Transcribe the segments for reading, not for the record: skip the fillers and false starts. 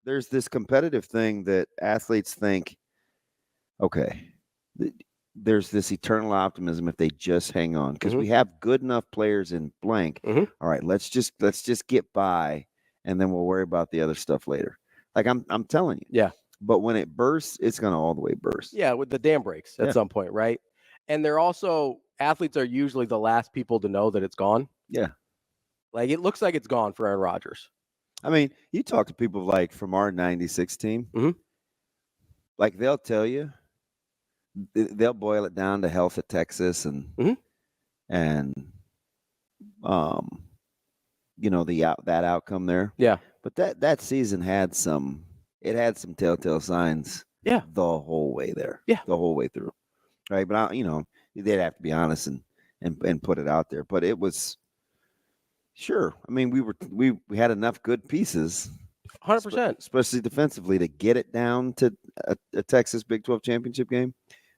there's this competitive thing that athletes think, okay, there's this eternal optimism if they just hang on because we have good enough players in blank. All right, let's just get by, and then we'll worry about the other stuff later. Like I'm telling you. Yeah. But when it bursts, it's gonna all the way burst. Yeah, with the dam breaks at some point, right? And they're also athletes are usually the last people to know that it's gone. Yeah. Like it looks like it's gone for Aaron Rodgers. I mean, you talk to people like from our '96 team, like they'll tell you. They'll boil it down to health at Texas and that outcome there. Yeah. But that season had some telltale signs. Yeah. The whole way there. Yeah. The whole way through. Right. But they'd have to be honest and put it out there. But it was sure. I mean, we had enough good pieces. 100%. Especially defensively to get it down to a Texas Big 12 championship game.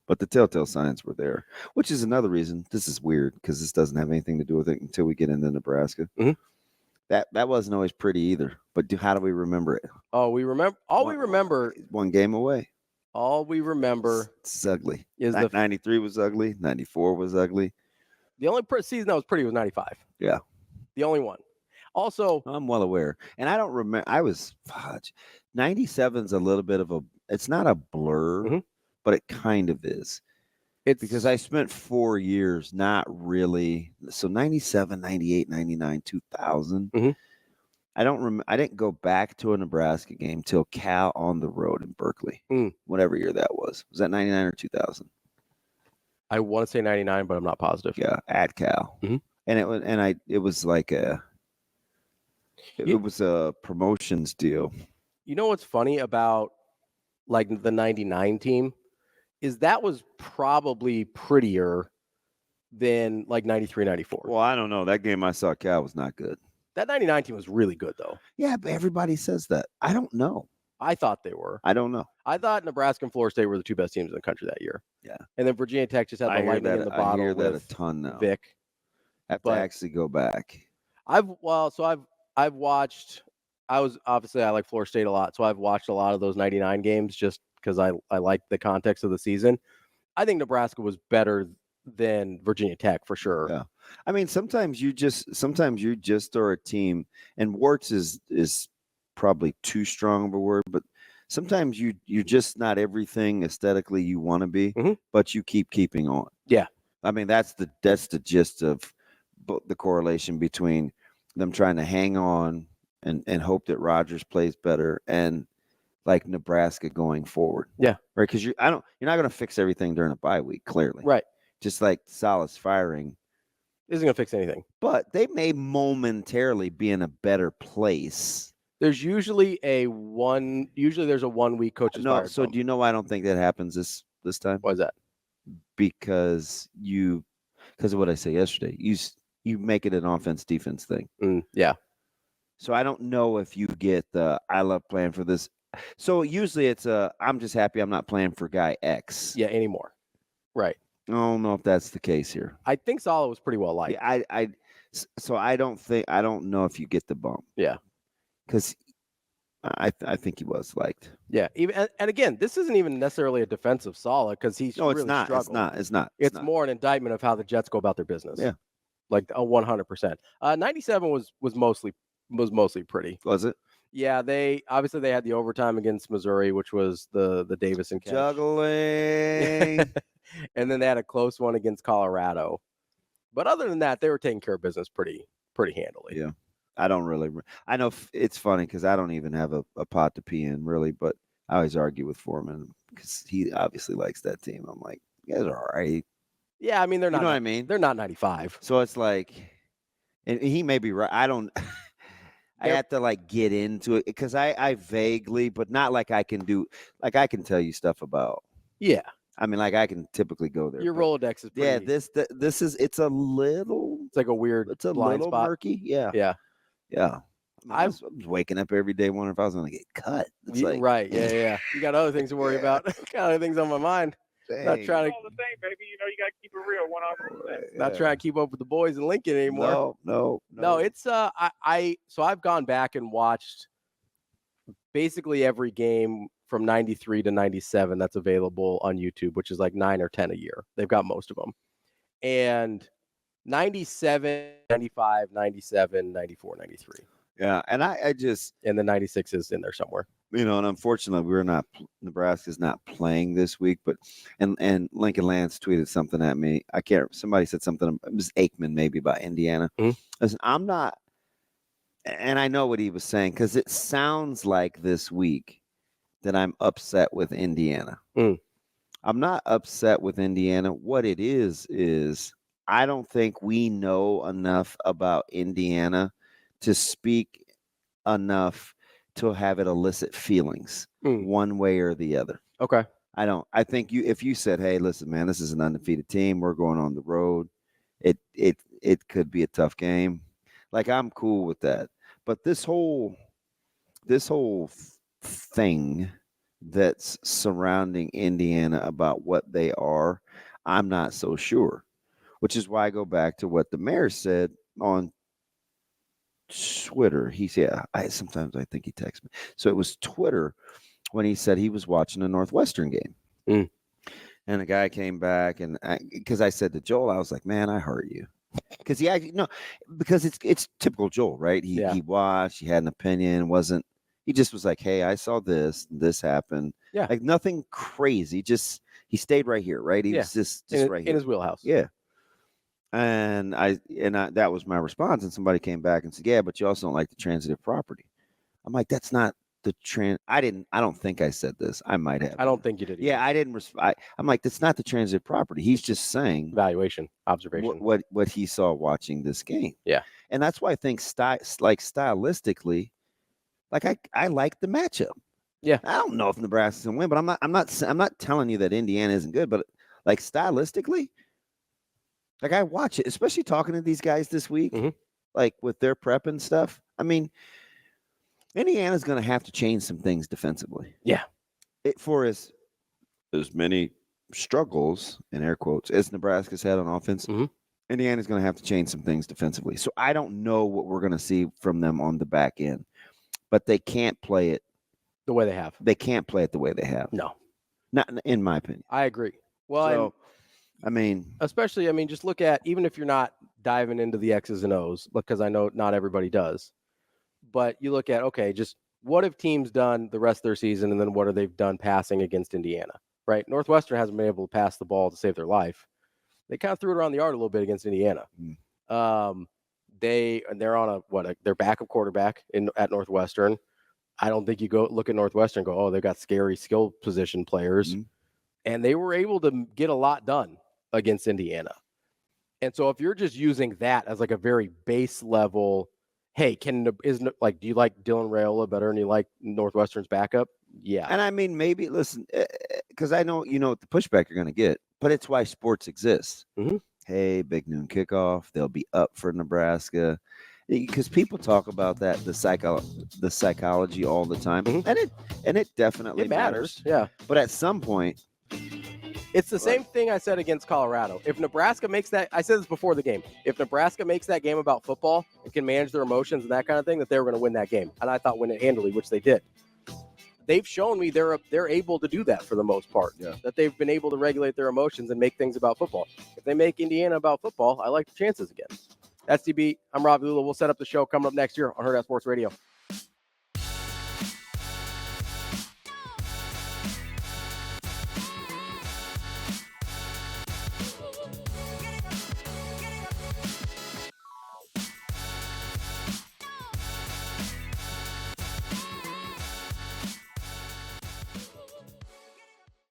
But the telltale signs were there, which is another reason. This is weird because this doesn't have anything to do with it until we get into Nebraska. That wasn't always pretty either. But how do we remember it? Oh, we remember. We remember one game away. All we remember it's ugly. Is 93 was ugly. 94 was ugly. The only season that was pretty was 95. Yeah, the only one. Also, I'm well aware, and I don't remember. I was 97's a little bit of a. It's not a blur. But it kind of is. It's because I spent 4 years not really. So 97, 98, 99, 2000. I don't I didn't go back to a Nebraska game till Cal on the road in Berkeley. Whatever year that was. Was that 99 or 2000? I want to say 99, but I'm not positive. Yeah, at Cal. And it was like it was a promotions deal. You know what's funny about like the 99 team? Is that was probably prettier than like 93, 94. Well, I don't know. That game I saw Cal was not good. That 99 team was really good, though. Yeah, but everybody says that. I don't know. I thought they were. I don't know. I thought Nebraska and Florida State were the two best teams in the country that year. Yeah. And then Virginia Tech just had the lightning in the bottle. I hear that with a ton now. Vic. I have to actually go back. I've watched. I like Florida State a lot, so I've watched a lot of those 99 games just because I like the context of the season. I think Nebraska was better than Virginia Tech for sure. Yeah. I mean, sometimes you just are a team, and warts is probably too strong of a word, but sometimes you're just not everything aesthetically you want to be, but you keeping on. Yeah. I mean, that's the gist of the correlation between them trying to hang on and hope that Rodgers plays better and like Nebraska going forward. Yeah. Right. Because you're not going to fix everything during a bye week, clearly. Right. Just like Salas firing isn't going to fix anything. But they may momentarily be in a better place. There's usually there's a 1 week coach's fired. So do you know why I don't think that happens this time? Why is that? Because of what I said yesterday. You make it an offense-defense thing. Yeah. So I don't know if you get the I love playing for this. So usually it's I'm just happy I'm not playing for guy X. Yeah, anymore. Right. I don't know if that's the case here. I think Salah was pretty well liked. Yeah, so I don't know if you get the bump. Yeah. Because I think he was liked. Yeah. And again, this isn't even necessarily a defense of Salah because he's really struggled. It's not. It's more an indictment of how the Jets go about their business. Yeah. Like 100%. 97 was mostly pretty. Was it? Yeah, they had the overtime against Missouri, which was the Davison catch. Juggling. And then they had a close one against Colorado. But other than that, they were taking care of business pretty handily. Yeah. I know it's funny because I don't even have a pot to pee in, really, but I always argue with Foreman because he obviously likes that team. I'm like, you guys are all right. Yeah, I mean, they're not. You know what I mean? They're not 95. So it's like, and he may be right. I don't. I have to get into it because I vaguely, but not like I can do. Like I can tell you stuff about. Yeah. I mean, I can typically go there. Your Rolodex is pretty. Yeah. This is. It's a little. It's like a weird. It's a blind little spot. murky. Yeah. Yeah. Yeah. I was waking up every day wondering if I was going to get cut. It's right. Yeah. You got other things to worry about. Got other things on my mind. Dang. Not trying to. All the same, baby. You got to keep it real. 100%. Not trying to keep up with the boys in Lincoln anymore. No. No, it's so I've gone back and watched basically every game from 93 to 97 that's available on YouTube, which is like 9 or 10 a year. They've got most of them. And 97, 95, 97, 94, 93. Yeah, and I just and the 96 is in there somewhere. And unfortunately, Nebraska's not playing this week, but and Lincoln Lance tweeted something at me. Somebody said something, it was Aikman maybe, about Indiana. Listen, I'm not, and I know what he was saying, because it sounds like this week that I'm upset with Indiana. I'm not upset with Indiana. What it is I don't think we know enough about Indiana to speak enough to have it elicit feelings one way or the other. Okay. I don't. I think if you said, "Hey, listen, man, this is an undefeated team. We're going on the road. It could be a tough game." Like, I'm cool with that. But this whole thing that's surrounding Indiana about what they are, I'm not so sure. Which is why I go back to what the mayor said on Twitter. He said, sometimes I think he texts me. So it was Twitter when he said he was watching a Northwestern game. And a guy came back, and because I said to Joel, I was like, man, I heart you. Because because it's typical Joel, right? He watched, he had an opinion, he just was like, hey, I saw this happened. Yeah. Like, nothing crazy, just he stayed right here, right? He was just right here. In his wheelhouse. Yeah. And I that was my response. And somebody came back and said, yeah, but you also don't like the transitive property. I'm like, that's not the I don't think I said this. I might have. I don't think you did. Yeah, I didn't. I'm like, that's not the transitive property. He's just saying evaluation, observation. What he saw watching this game. Yeah. And that's why I think stylistically, like I like the matchup. Yeah. I don't know if Nebraska's gonna win, but I'm not telling you that Indiana isn't good, but like stylistically, like, I watch it, especially talking to these guys this week, like with their prep and stuff. I mean, Indiana's going to have to change some things defensively. Yeah. For as many struggles, in air quotes, as Nebraska's had on offense, Indiana's going to have to change some things defensively. So I don't know what we're going to see from them on the back end, but they can't play it the way they have. They can't play it the way they have. No. Not in my opinion. I agree. Well, especially, just look at, even if you're not diving into the X's and O's, because I know not everybody does, but you look at, okay, just what have teams done the rest of their season, and then what have they done passing against Indiana, right? Northwestern hasn't been able to pass the ball to save their life. They kind of threw it around the yard a little bit against Indiana. They're on their backup quarterback at Northwestern. I don't think you go look at Northwestern and go, oh, they've got scary skill position players. And they were able to get a lot done against Indiana. And so if you're just using that as like a very base level, hey, do you like Dylan Raiola better than you like Northwestern's backup? Yeah. And I mean, maybe, listen, because I know the pushback you're going to get, but it's why sports exists. Hey, big noon kickoff, they'll be up for Nebraska. Because people talk about that, the psychology all the time. And it definitely matters. Yeah. But at some point, it's the same thing I said against Colorado. If Nebraska makes that, I said this before the game, if Nebraska makes that game about football and can manage their emotions and that kind of thing, that they were going to win that game. And I thought win it handily, which they did. They've shown me they're able to do that for the most part. Yeah. That they've been able to regulate their emotions and make things about football. If they make Indiana about football, I like the chances again. That's DB. I'm Ravi. Lulla. We'll set up the show coming up next year on Hurrdat Sports Radio.